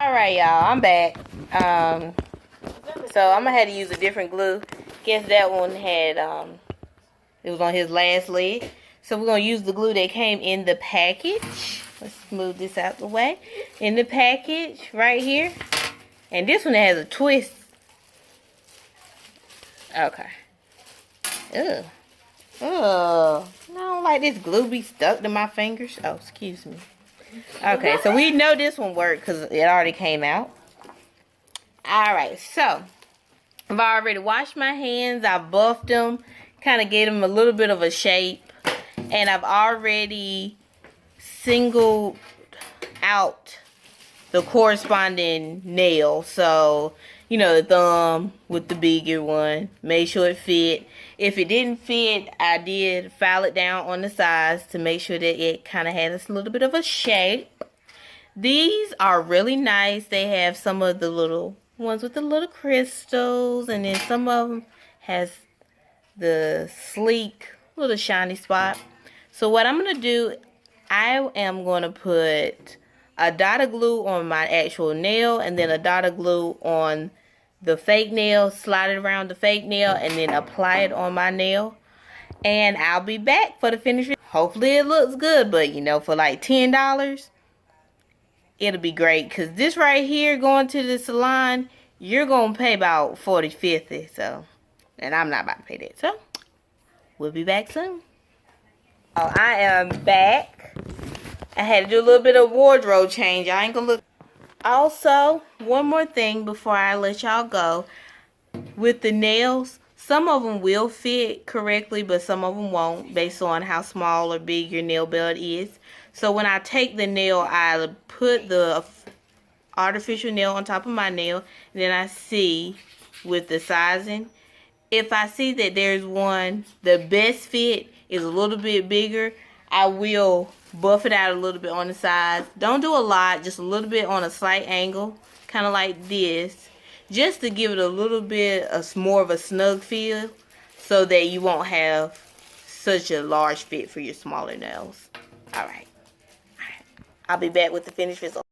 Alright, y'all, I'm back. So I'm gonna have to use a different glue. Guess that one had it was on his last leg. So we're gonna use the glue that came in the package. Let's move this out the way. In the package right here. And this one has a twist. Okay. Ugh. Ugh. I don't like this glue be stuck to my fingers. Oh, excuse me. Okay, so we know this one worked because it already came out. Alright, so I've already washed my hands. I buffed them. Kind of gave them a little bit of a shape. And I've already singled out the corresponding nail. So, you know, the thumb with the bigger one. Made sure it fit. If it didn't fit, I did file it down on the sides to make sure that it kind of had a little bit of a shape. These are really nice. They have some of the little ones with the little crystals. And then some of them has the sleek little shiny spot. So what I'm going to do, I am going to put a dot of glue on my actual nail and then a dot of glue on the fake nail, slide it around the fake nail, and then apply it on my nail. And I'll be back for the finished. Hopefully it looks good, but you know, for like $10, it'll be great. Because this right here, going to the salon, you're going to pay about $40, $50. So, and I'm not about to pay that. So, we'll be back soon. Oh, I am back. I had to do a little bit of wardrobe change. I ain't gonna look. Also, one more thing before I let y'all go. With the nails, some of them will fit correctly, but some of them won't, based on how small or big your nail bed is. So when I take the nail, I put the artificial nail on top of my nail, and then I see with the sizing. If I see that there's one, the best fit is a little bit bigger, I will buff it out a little bit on the sides. Don't do a lot, just a little bit on a slight angle, kind of like this, just to give it a little bit of more of a snug feel, so that you won't have such a large fit for your smaller nails. Alright. I'll be back with the finished result.